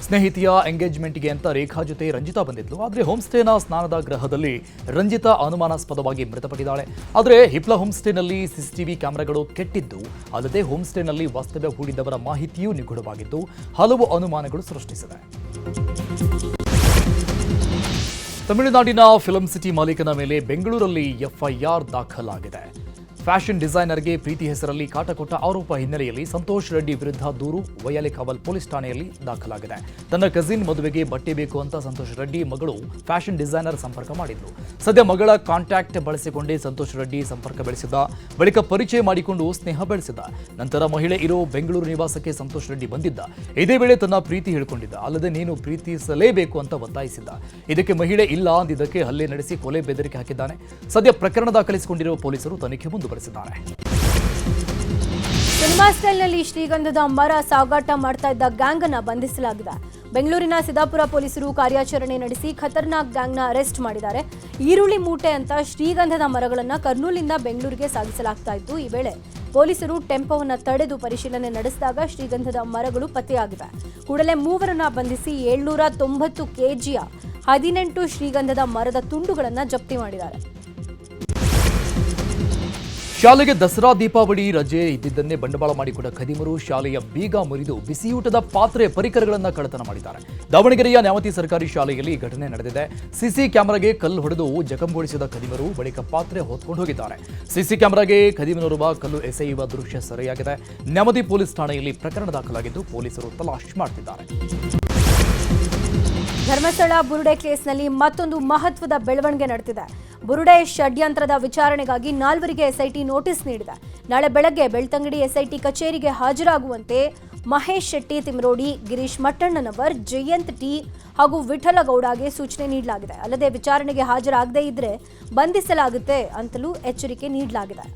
ಸ್ನೇಹಿತೆಯ ಎಂಗೇಜ್ಮೆಂಟ್ಗೆ ಅಂತ ರೇಖಾ ಜೊತೆ ರಂಜಿತಾ ಬಂದಿದ್ಲು. ಆದರೆ ಹೋಂಸ್ಟೇನ ಸ್ನಾನದ ಗೃಹದಲ್ಲಿ ರಂಜಿತಾ ಅನುಮಾನಾಸ್ಪದವಾಗಿ ಮೃತಪಟ್ಟಿದ್ದಾಳೆ. ಆದರೆ ಹಿಪ್ಲಾ ಹೋಂಸ್ಟೇನಲ್ಲಿ ಸಿಸಿಟಿವಿ ಕ್ಯಾಮೆರಾಗಳು ಕೆಟ್ಟಿದ್ದು ಅಲ್ಲದೆ ಹೋಂಸ್ಟೇನಲ್ಲಿ ವಾಸ್ತವ್ಯ ಹೂಡಿದ್ದವರ ಮಾಹಿತಿಯೂ ನಿಗೂಢವಾಗಿದ್ದು ಹಲವು ಅನುಮಾನಗಳು ಸೃಷ್ಟಿಸಿದೆ. ತಮಿಳುನಾಡಿನ ಫಿಲ್ಮ್ ಸಿಟಿ ಮಾಲೀಕನ ಮೇಲೆ ಬೆಂಗಳೂರಲ್ಲಿ ಎಫ್ಐಆರ್ ದಾಖಲಾಗಿದೆ. ಫ್ಯಾಷನ್ ಡಿಸೈನರ್ಗೆ ಪ್ರೀತಿ ಹೆಸರಲ್ಲಿ ಕಾಟ ಕೊಟ್ಟ ಆರೋಪ ಹಿನ್ನೆಲೆಯಲ್ಲಿ ಸಂತೋಷ್ ರೆಡ್ಡಿ ವಿರುದ್ಧ ದೂರು ವೈಯಾಲಿಕಾವಲ್ ಪೊಲೀಸ್ ಠಾಣೆಯಲ್ಲಿ ದಾಖಲಾಗಿದೆ. ತನ್ನ ಕಸಿನ್ ಮದುವೆಗೆ ಬಟ್ಟೆ ಬೇಕು ಅಂತ ಸಂತೋಷ್ ರೆಡ್ಡಿ ಮಗಳು ಫ್ಯಾಷನ್ ಡಿಸೈನರ್ ಸಂಪರ್ಕ ಮಾಡಿದ್ರು. ಸದ್ಯ ಮಗಳ ಕಾಂಟ್ಯಾಕ್ಟ್ ಬಳಸಿಕೊಂಡೇ ಸಂತೋಷ್ ರೆಡ್ಡಿ ಸಂಪರ್ಕ ಬೆಳೆಸಿದ್ದ. ಬಳಿಕ ಪರಿಚಯ ಮಾಡಿಕೊಂಡು ಸ್ನೇಹ ಬೆಳೆಸಿದ್ದ. ನಂತರ ಮಹಿಳೆ ಇರೋ ಬೆಂಗಳೂರು ನಿವಾಸಕ್ಕೆ ಸಂತೋಷ್ ರೆಡ್ಡಿ ಬಂದಿದ್ದ. ಇದೇ ವೇಳೆ ತನ್ನ ಪ್ರೀತಿ ಹೇಳಿಕೊಂಡಿದ್ದ. ಅಲ್ಲದೆ ನೀನು ಪ್ರೀತಿಸಲೇಬೇಕು ಅಂತ ಒತ್ತಾಯಿಸಿದ್ದ. ಇದಕ್ಕೆ ಮಹಿಳೆ ಇಲ್ಲ ಅಂದಿದ್ದಕ್ಕೆ ಹಲ್ಲೆ ನಡೆಸಿ ಕೊಲೆ ಬೆದರಿಕೆ ಹಾಕಿದ್ದಾನೆ. ಸದ್ಯ ಪ್ರಕರಣ ದಾಖಲಿಸಿಕೊಂಡಿರುವ ಪೊಲೀಸರು ತನಿಖೆ ಮುಂದುವರೆಸಿದ್ದಾರೆ. ಸಿನಿಮಾ ಸ್ಟೈಲ್ನಲ್ಲಿ ಶ್ರೀಗಂಧದ ಮರ ಸಾಗಾಟ ಮಾಡ್ತಾ ಇದ್ದ ಗ್ಯಾಂಗ್ ಅನ್ನ ಬಂಧಿಸಲಾಗಿದೆ. ಬೆಂಗಳೂರಿನ ಸಿದ್ದಾಪುರ ಪೊಲೀಸರು ಕಾರ್ಯಾಚರಣೆ ನಡೆಸಿ ಖತರ್ನಾಕ್ ಗ್ಯಾಂಗ್ನ ಅರೆಸ್ಟ್ ಮಾಡಿದ್ದಾರೆ. ಈರುಳ್ಳಿ ಮೂಟೆ ಅಂತ ಶ್ರೀಗಂಧದ ಮರಗಳನ್ನು ಕರ್ನೂಲಿಂದ ಬೆಂಗಳೂರಿಗೆ ಸಾಗಿಸಲಾಗ್ತಾ ಇತ್ತು. ಈ ವೇಳೆ ಪೊಲೀಸರು ಟೆಂಪೋವನ್ನು ತಡೆದು ಪರಿಶೀಲನೆ ನಡೆಸಿದಾಗ ಶ್ರೀಗಂಧದ ಮರಗಳು ಪತ್ತೆಯಾಗಿವೆ. ಕೂಡಲೇ ಮೂವರನ್ನ ಬಂಧಿಸಿ 790 ಕೆಜಿಯ 18 ಶ್ರೀಗಂಧದ ಮರದ ತುಂಡುಗಳನ್ನು ಜಪ್ತಿ ಮಾಡಿದ್ದಾರೆ. ಶಾಲೆಗೆ ದಸರಾ ದೀಪಾವಳಿ ರಜೆ ಇದ್ದಿದ್ದನ್ನೇ ಬಂಡವಾಳ ಮಾಡಿಕೊಂಡ ಖದೀಮರು ಶಾಲೆಯ ಬೀಗ ಮುರಿದು ಬಿಸಿಯೂಟದ ಪಾತ್ರೆ ಪರಿಕರಗಳನ್ನು ಕಳ್ಳತನ ಮಾಡಿದ್ದಾರೆ. ದಾವಣಗೆರೆಯ ನ್ಯಾಮತಿ ಸರ್ಕಾರಿ ಶಾಲೆಯಲ್ಲಿ ಘಟನೆ ನಡೆದಿದೆ. ಸಿಸಿ ಕ್ಯಾಮೆರಾಗೆ ಕಲ್ಲು ಹೊಡೆದು ಜಖಂಗೊಳಿಸಿದ ಖದೀಮರು ಬಳಿಕ ಪಾತ್ರೆ ಹೊತ್ಕೊಂಡು ಹೋಗಿದ್ದಾರೆ. ಸಿಸಿ ಕ್ಯಾಮೆರಾಗೆ ಖದೀಮನೋರ್ವ ಕಲ್ಲು ಎಸೆಯುವ ದೃಶ್ಯ ಸೆರೆಯಾಗಿದೆ. ನ್ಯಾಮತಿ ಪೊಲೀಸ್ ಠಾಣೆಯಲ್ಲಿ ಪ್ರಕರಣ ದಾಖಲಾಗಿದ್ದು ಪೊಲೀಸರು ತಲಾಶ್ ಮಾಡುತ್ತಿದ್ದಾರೆ. ಧರ್ಮಸ್ಥಳ ಬುರುಡೆ ಕೇಸ್ನಲ್ಲಿ ಮತ್ತೊಂದು ಮಹತ್ವದ ಬೆಳವಣಿಗೆ ನಡೆದಿದೆ. ಬುರುಡೆ ಷಡ್ಯಂತ್ರದ ವಿಚಾರಣೆಗಾಗಿ 4 ಎಸ್ಐಟಿ ನೋಟಿಸ್ ನೀಡಿದೆ. ನಾಳೆ ಬೆಳಗ್ಗೆ ಬೆಳ್ತಂಗಡಿ ಎಸ್ಐಟಿ ಕಚೇರಿಗೆ ಹಾಜರಾಗುವಂತೆ ಮಹೇಶ್ ಶೆಟ್ಟಿ ತಿಮ್ರೋಡಿ, ಗಿರೀಶ್ ಮಟ್ಟಣ್ಣನವರ್, ಜಯಂತ್ ಟಿ ಹಾಗೂ ವಿಠಲಗೌಡಗೆ ಸೂಚನೆ ನೀಡಲಾಗಿದೆ. ಅಲ್ಲದೆ ವಿಚಾರಣೆಗೆ ಹಾಜರಾಗದೇ ಇದ್ರೆ ಬಂಧಿಸಲಾಗುತ್ತೆ ಅಂತಲೂ ಎಚ್ಚರಿಕೆ ನೀಡಲಾಗಿದೆ.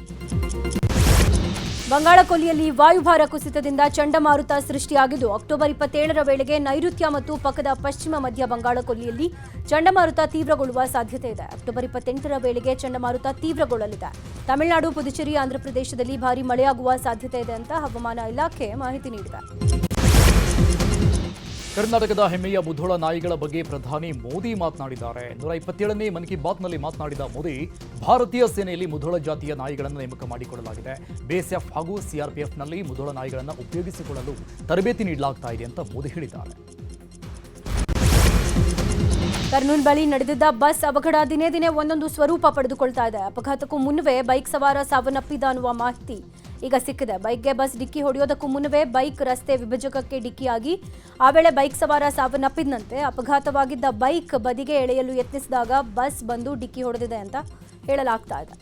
ಬಂಗಾಳಕೊಲ್ಲಿಯಲ್ಲಿ ವಾಯುಭಾರ ಕುಸಿತದಿಂದ ಚಂಡಮಾರುತ ಸೃಷ್ಟಿಯಾಗಿದ್ದು ಅಕ್ಟೋಬರ್ 27ರ ವೇಳೆಗೆ ನೈಋತ್ಯ ಮತ್ತು ಪಕ್ಕದ ಪಶ್ಚಿಮ ಮಧ್ಯ ಬಂಗಾಳಕೊಲ್ಲಿಯಲ್ಲಿ ಚಂಡಮಾರುತ ತೀವ್ರಗೊಳ್ಳುವ ಸಾಧ್ಯತೆ ಇದೆ. ಅಕ್ಟೋಬರ್ 28ರ ವೇಳೆಗೆ ಚಂಡಮಾರುತ ತೀವ್ರಗೊಳ್ಳಲಿದೆ. ತಮಿಳುನಾಡು, ಪುದುಚೇರಿ, ಆಂಧ್ರಪ್ರದೇಶದಲ್ಲಿ ಭಾರೀ ಮಳೆಯಾಗುವ ಸಾಧ್ಯತೆ ಇದೆ ಅಂತ ಹವಾಮಾನ ಇಲಾಖೆ ಮಾಹಿತಿ ನೀಡಿದೆ. ಕರ್ನಾಟಕದ ಹೆಮ್ಮೆಯ ಮುಧೋಳ ನಾಯಿಗಳ ಬಗ್ಗೆ ಪ್ರಧಾನಿ ಮೋದಿ ಮಾತನಾಡಿದ್ದಾರೆ. 127ನೇ ಮನ್ ಕಿ ಬಾತ್ನಲ್ಲಿ ಮಾತನಾಡಿದ ಮೋದಿ, ಭಾರತೀಯ ಸೇನೆಯಲ್ಲಿ ಮುಧೋಳ ಜಾತಿಯ ನಾಯಿಗಳನ್ನು ನೇಮಕ ಮಾಡಿಕೊಳ್ಳಲಾಗಿದೆ. ಬಿಎಸ್ಎಫ್ ಹಾಗೂ ಸಿಆರ್ಪಿಎಫ್ನಲ್ಲಿ ಮುಧೋಳ ನಾಯಿಗಳನ್ನು ಉಪಯೋಗಿಸಿಕೊಳ್ಳಲು ತರಬೇತಿ ನೀಡಲಾಗ್ತಾ ಇದೆ ಅಂತ ಮೋದಿ ಹೇಳಿದ್ದಾರೆ. ಕರ್ನೂಲ್ ಬಳಿ ನಡೆದಿದ್ದ ಬಸ್ ಅವಘಡ ದಿನೇ ದಿನೇ ಒಂದೊಂದು ಸ್ವರೂಪ ಪಡೆದುಕೊಳ್ತಾ ಇದೆ. ಅಪಘಾತಕ್ಕೂ ಮುನ್ನವೇ ಬೈಕ್ ಸವಾರ ಸಾವನ್ನಪ್ಪಿದ ಅನ್ನುವ ಮಾಹಿತಿ ಈಗ ಸಿಕ್ಕಿದೆ. ಬೈಕ್ಗೆ ಬಸ್ ಡಿಕ್ಕಿ ಹೊಡೆಯೋದಕ್ಕೂ ಮುನ್ನವೇ ಬೈಕ್ ರಸ್ತೆ ವಿಭಜಕಕ್ಕೆ ಡಿಕ್ಕಿಯಾಗಿ ಆ ವೇಳೆ ಬೈಕ್ ಸವಾರ ಸಾವನ್ನಪ್ಪಿದಂತೆ. ಅಪಘಾತವಾಗಿದ್ದ ಬೈಕ್ ಬದಿಗೆ ಎಳೆಯಲು ಯತ್ನಿಸಿದಾಗ ಬಸ್ ಬಂದು ಡಿಕ್ಕಿ ಹೊಡೆದಿದೆ ಅಂತ ಹೇಳಲಾಗ್ತಾ ಇದೆ.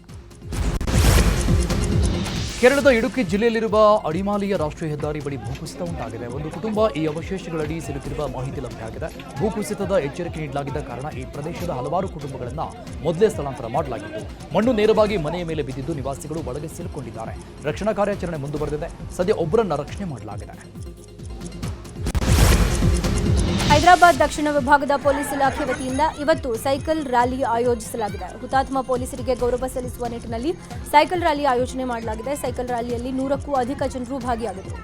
ಕೇರಳದ ಇಡುಕ್ಕಿ ಜಿಲ್ಲೆಯಲ್ಲಿರುವ ಅಡಿಮಾಲಿಯ ರಾಷ್ಟ್ರೀಯ ಹೆದ್ದಾರಿ ಬಳಿ ಭೂಕುಸಿತ ಉಂಟಾಗಿದೆ. ಒಂದು ಕುಟುಂಬ ಈ ಅವಶೇಷಗಳಡಿ ಸಿಲುಕಿರುವ ಮಾಹಿತಿ ಲಭ್ಯವಾಗಿದೆ. ಭೂಕುಸಿತದ ಎಚ್ಚರಿಕೆ ನೀಡಲಾಗಿದ್ದ ಕಾರಣ ಈ ಪ್ರದೇಶದ ಹಲವಾರು ಕುಟುಂಬಗಳನ್ನು ಮೊದಲೇ ಸ್ಥಳಾಂತರ ಮಾಡಲಾಗಿತ್ತು. ಮಣ್ಣು ನೇರವಾಗಿ ಮನೆಯ ಮೇಲೆ ಬಿದ್ದಿದ್ದು ನಿವಾಸಿಗಳು ಒಳಗೆ ಸಿಲುಕೊಂಡಿದ್ದಾರೆ. ರಕ್ಷಣಾ ಕಾರ್ಯಾಚರಣೆ ಮುಂದುವರೆದಿದೆ. ಸದ್ಯ ಒಬ್ಬರನ್ನ ರಕ್ಷಣೆ ಮಾಡಲಾಗಿದೆ. ಹೈದರಾಬಾದ್ ದಕ್ಷಿಣ ವಿಭಾಗದ ಪೊಲೀಸ್ ಇಲಾಖೆ ವತಿಯಿಂದ ಇವತ್ತು ಸೈಕಲ್ ರ್ಯಾಲಿ ಆಯೋಜಿಸಲಾಗಿದೆ. ಹುತಾತ್ಮ ಪೊಲೀಸರಿಗೆ ಗೌರವ ಸಲ್ಲಿಸುವ ನಿಟ್ಟಿನಲ್ಲಿ ಸೈಕಲ್ ರ್ಯಾಲಿ ಆಯೋಜನೆ ಮಾಡಲಾಗಿದೆ. ಸೈಕಲ್ ರ್ಯಾಲಿಯಲ್ಲಿ 100ಕ್ಕೂ ಅಧಿಕ ಜನರು ಭಾಗಿಯಾಗಿದ್ದರು.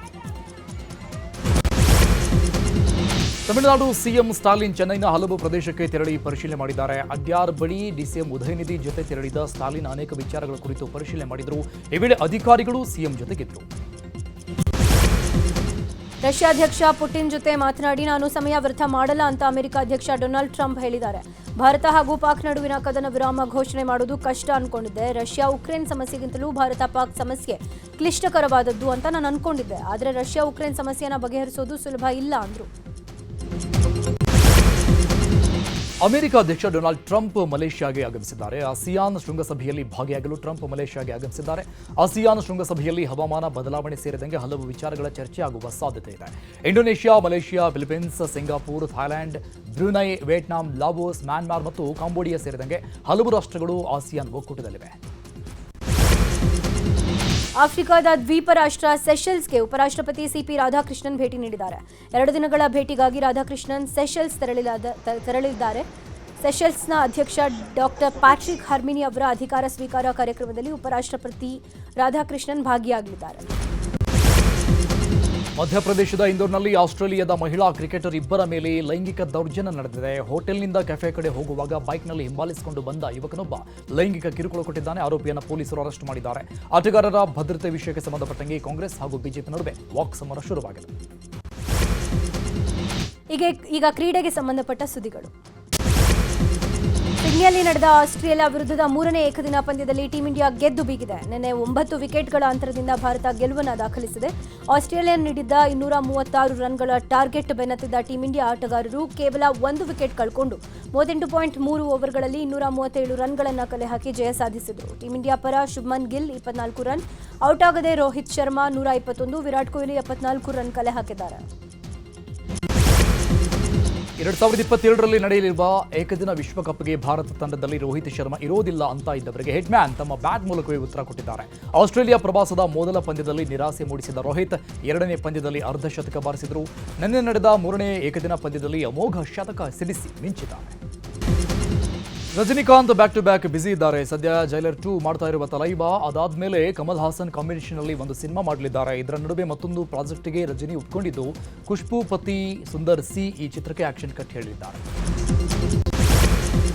ತಮಿಳುನಾಡು ಸಿಎಂ ಸ್ಟಾಲಿನ್ ಚೆನ್ನೈನ ಹಲವು ಪ್ರದೇಶಕ್ಕೆ ತೆರಳಿ ಪರಿಶೀಲನೆ ಮಾಡಿದ್ದಾರೆ. ಅಡ್ಯಾರ್ ಬಳಿ ಡಿಸಿಎಂ ಉದಯನಿಧಿ ಜೊತೆ ತೆರಳಿದ ಸ್ಟಾಲಿನ್ ಅನೇಕ ವಿಚಾರಗಳ ಕುರಿತು ಪರಿಶೀಲನೆ ಮಾಡಿದರು. ಈ ವೇಳೆ ಅಧಿಕಾರಿಗಳು ಸಿಎಂ ಜೊತೆಗಿದ್ದರು. ರಷ್ಯಾ ಅಧ್ಯಕ್ಷ ಪುಟಿನ್ ಜೊತೆ ಮಾತನಾಡಿ ನಾನು ಸಮಯ ವ್ಯರ್ಥ ಮಾಡಲ್ಲ ಅಂತ ಅಮೆರಿಕ ಅಧ್ಯಕ್ಷ ಡೊನಾಲ್ಡ್ ಟ್ರಂಪ್ ಹೇಳಿದ್ದಾರೆ. ಭಾರತ ಹಾಗೂ ಪಾಕ್ ನಡುವಿನ ಕದನ ವಿರಾಮ ಘೋಷಣೆ ಮಾಡೋದು ಕಷ್ಟ ಅನ್ಕೊಂಡಿದ್ದೆ. ರಷ್ಯಾ ಉಕ್ರೇನ್ ಸಮಸ್ಯೆಗಿಂತಲೂ ಭಾರತ ಪಾಕ್ ಸಮಸ್ಯೆ ಕ್ಲಿಷ್ಟಕರವಾದದ್ದು ಅಂತ ನಾನು ಅನ್ಕೊಂಡಿದ್ದೆ. ಆದರೆ ರಷ್ಯಾ ಉಕ್ರೇನ್ ಸಮಸ್ಯೆಯನ್ನು ಬಗೆಹರಿಸೋದು ಸುಲಭ ಇಲ್ಲ ಅಂದ್ರು. ಅಮೆರಿಕ ಅಧ್ಯಕ್ಷ ಡೊನಾಲ್ಡ್ ಟ್ರಂಪ್ ಮಲೇಷ್ಯಾಗೆ ಆಗಮಿಸಿದ್ದಾರೆ. ಆಸಿಯಾನ್ ಶೃಂಗಸಭೆಯಲ್ಲಿ ಭಾಗಿಯಾಗಲು ಟ್ರಂಪ್ ಮಲೇಷ್ಯಾಗೆ ಆಗಮಿಸಿದ್ದಾರೆ. ಆಸಿಯಾನ್ ಶೃಂಗಸಭೆಯಲ್ಲಿ ಹವಾಮಾನ ಬದಲಾವಣೆ ಸೇರಿದಂತೆ ಹಲವು ವಿಚಾರಗಳ ಚರ್ಚೆ ಆಗುವ ಸಾಧ್ಯತೆ ಇದೆ. Indonesia, Malaysia, Philippines, Singapore, Thailand, Brunei, Vietnam, Laos, Myanmar ಮತ್ತು ಕಾಂಬೋಡಿಯಾ ಸೇರಿದಂತೆ ಹಲವು ರಾಷ್ಟ್ರಗಳು ಆಸಿಯಾನ್ ಒಕ್ಕೂಟದಲ್ಲಿವೆ. ಆಫ್ರಿಕಾದ ದ್ವೀಪ ರಾಷ್ಟ್ರ ಸೆಷೆಲ್ಸ್ಗೆ ಉಪರಾಷ್ಟ್ರಪತಿ ಸಿಪಿ ರಾಧಾಕೃಷ್ಣನ್ ಭೇಟಿ ನೀಡಿದ್ದಾರೆ. 2 ದಿನಗಳ ಭೇಟಿಗಾಗಿ ರಾಧಾಕೃಷ್ಣನ್ ಸೆಷೆಲ್ಸ್ ತೆರಳಿದ್ದಾರೆ. ಸೆಷೆಲ್ಸ್ನ ಅಧ್ಯಕ್ಷ ಡಾಕ್ಟರ್ ಪ್ಯಾಟ್ರಿಕ್ ಹರ್ಮಿನಿ ಅವರ ಅಧಿಕಾರ ಸ್ವೀಕಾರ ಕಾರ್ಯಕ್ರಮದಲ್ಲಿ ಉಪರಾಷ್ಟ್ರಪತಿ ರಾಧಾಕೃಷ್ಣನ್ ಭಾಗಿಯಾಗಲಿದ್ದಾರೆ. ಮಧ್ಯಪ್ರದೇಶದ ಇಂದೋರ್ನಲ್ಲಿ ಆಸ್ಟ್ರೇಲಿಯಾದ ಮಹಿಳಾ ಕ್ರಿಕೆಟರ್ ಇಬ್ಬರ ಮೇಲೆ ಲೈಂಗಿಕ ದೌರ್ಜನ್ಯ ನಡೆದಿದೆ. ಹೋಟೆಲ್ನಿಂದ ಕೆಫೆ ಕಡೆ ಹೋಗುವಾಗ ಬೈಕ್ನಲ್ಲಿ ಹಿಂಬಾಲಿಸಿಕೊಂಡು ಬಂದ ಯುವಕನೊಬ್ಬ ಲೈಂಗಿಕ ಕಿರುಕುಳ ಕೊಟ್ಟಿದ್ದಾನೆ. ಆರೋಪಿಯನ್ನು ಪೊಲೀಸರು ಅರೆಸ್ಟ್ ಮಾಡಿದ್ದಾರೆ. ಆಟಗಾರರ ಭದ್ರತೆ ವಿಷಯಕ್ಕೆ ಸಂಬಂಧಪಟ್ಟಂತೆ ಕಾಂಗ್ರೆಸ್ ಹಾಗೂ ಬಿಜೆಪಿ ನಡುವೆ ವಾಕ್ಸಮರ ಶುರುವಾಗಿದೆ. ಈಗ ಕ್ರೀಡೆಗೆ ಸಂಬಂಧಪಟ್ಟ ಸುದ್ದಿಗಳು. ಸಿಡ್ನಿಯಲ್ಲಿ ನಡೆದ ಆಸ್ಟ್ರೇಲಿಯಾ ವಿರುದ್ಧದ 3ನೇ ಏಕದಿನ ಪಂದ್ಯದಲ್ಲಿ ಟೀಂ ಇಂಡಿಯಾ ಗೆದ್ದು ಬೀಗಿದೆ. ನಿನ್ನೆ 9 ವಿಕೆಟ್ಗಳ ಅಂತರದಿಂದ ಭಾರತ ಗೆಲುವನ್ನು ದಾಖಲಿಸಿದೆ. ಆಸ್ಟ್ರೇಲಿಯಾ ನೀಡಿದ್ದ 236 ರನ್ಗಳ ಟಾರ್ಗೆಟ್ ಬೆನ್ನತ್ತಿದ್ದ ಟೀಂ ಇಂಡಿಯಾ ಆಟಗಾರರು ಕೇವಲ 1 ವಿಕೆಟ್ ಕಳ್ಕೊಂಡು 38.3 ಓವರ್ಗಳಲ್ಲಿ 237 ರನ್ಗಳನ್ನು ಕಲೆ ಹಾಕಿ ಜಯ ಸಾಧಿಸಿದರು. ಟೀಂ ಇಂಡಿಯಾ ಪರ ಶುಭ್ಮನ್ ಗಿಲ್ 24 ರನ್, ಔಟ್ ಆಗದೆ ರೋಹಿತ್ ಶರ್ಮಾ 121, ವಿರಾಟ್ ಕೊಹ್ಲಿ 74 ರನ್ ಕಲೆ ಹಾಕಿದ್ದಾರೆ. 2022ರಲ್ಲಿ ನಡೆಯಲಿರುವ ಏಕದಿನ ವಿಶ್ವಕಪ್ಗೆ ಭಾರತ ತಂಡದಲ್ಲಿ ರೋಹಿತ್ ಶರ್ಮಾ ಇರೋದಿಲ್ಲ ಅಂತ ಇದ್ದವರಿಗೆ ಹೆಡ್ಮ್ಯಾನ್ ತಮ್ಮ ಬ್ಯಾಟ್ ಮೂಲಕವೇ ಉತ್ತರ ಕೊಟ್ಟಿದ್ದಾರೆ. ಆಸ್ಟ್ರೇಲಿಯಾ ಪ್ರವಾಸದ ಮೊದಲ ಪಂದ್ಯದಲ್ಲಿ ನಿರಾಸೆ ಮೂಡಿಸಿದ ರೋಹಿತ್ 2ನೇ ಪಂದ್ಯದಲ್ಲಿ ಅರ್ಧ ಶತಕ ಬಾರಿಸಿದರು. ನಿನ್ನೆ ನಡೆದ 3ನೇ ಏಕದಿನ ಪಂದ್ಯದಲ್ಲಿ ಅಮೋಘ ಶತಕ ಸಿಡಿಸಿ ಮಿಂಚಿದ್ದಾರೆ. Rajinikanth back to back busy ಇದ್ದಾರೆ. ಸದ್ಯ ಜೈಲರ್ 2 ಮಾಡ್ತಾ ಇರುವ ತಲೈವಾ, ಅದಾದ್ಮೇಲೆ ಕಮಲ್ ಹಾಸನ್ ಕಾಂಬಿನೇಷನ್ ಅಲ್ಲಿ ಒಂದು ಸಿನಿಮಾ ಮಾಡಲಿದ್ದಾರೆ. ಇದರ ನಡುವೆ ಮತ್ತೊಂದು ಪ್ರಾಜೆಕ್ಟ್ಗೆ ರಜನಿ ಒಪ್ಕೊಂಡಿದ್ದು ಖುಷ್ಬೂ ಪತಿ ಸುಂದರ್ ಸಿ ಈ ಚಿತ್ರಕ್ಕೆ ಆಕ್ಷನ್ ಕಟ್ ಹೇಳಿದ್ದಾರೆ.